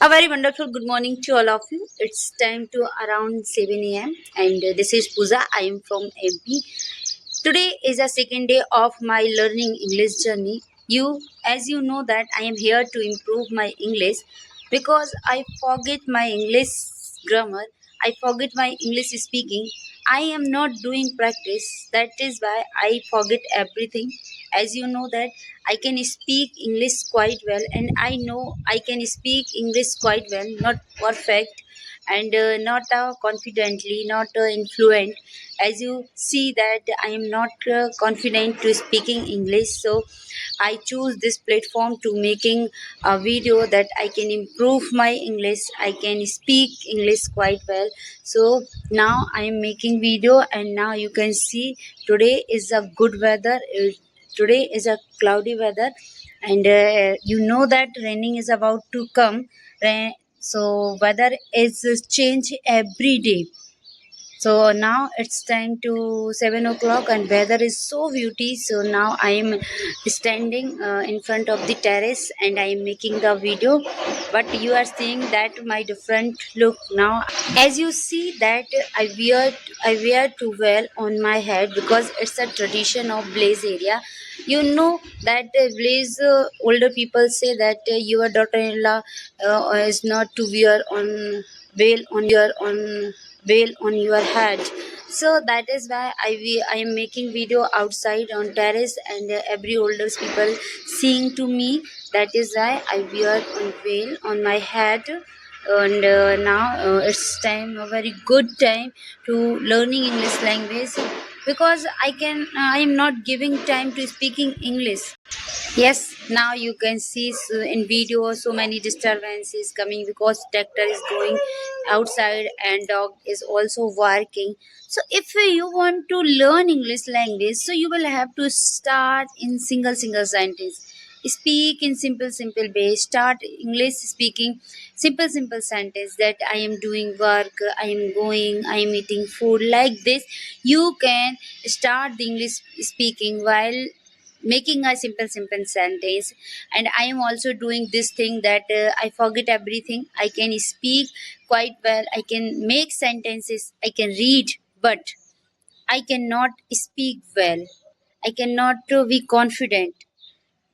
A very wonderful good morning to all of you. It's time to around 7 a.m. and this is Pooja. I am from MP. Today is the second day of my learning English journey. As you know that I am here to improve my English because I forget my English grammar. I forget my English speaking. I am not doing practice. That is why I forget everything. As you know that I can speak English quite well, and I know I can speak English quite well, not perfect and not confidently, not influent. As you see that I am not confident to speaking English, so I choose this platform to making a video that I can improve my English. I can speak English quite well. So now I am making video, and now you can see today is a good weather. Today is a cloudy weather, and you know that raining is about to come. So weather is change every day. So now it's time to 7 o'clock and weather is so beauty. So now I am standing in front of the terrace and I am making the video. But you are seeing that my different look now. As you see that I wear too well on my head because it's a tradition of Blaze area. You know that Blaze older people say that your daughter-in-law is not to wear on veil on your head. So that is why I am making video outside on terrace and every older people seeing to me. That is why I wear on veil on my head. And now it's time a very good time to learning English language because I am not giving time to speaking English. Yes, now you can see in video so many disturbances coming because tractor is going outside and dog is also working. So if you want to learn English language, so you will have to start in single sentence. Speak in simple way. Start English speaking simple sentence that I am doing work, I am going, I am eating food like this. You can start the English speaking while making a simple sentence. And I am also doing this thing that I forget everything. I can speak quite well, I can make sentences, I can read, but I cannot speak well. I cannot be confident.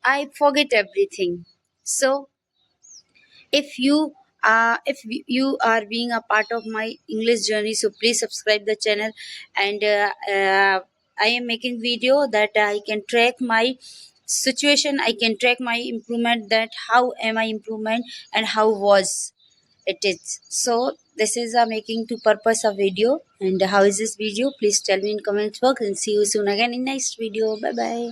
I forget everything. So if you are being a part of my English journey, so please subscribe the channel. And I am making video that I can track my situation, I can track my improvement, that how am I improvement and how was it is. So this is a making to purpose of video. And how is this video, please tell me in comment box, and see you soon again in next video. Bye bye.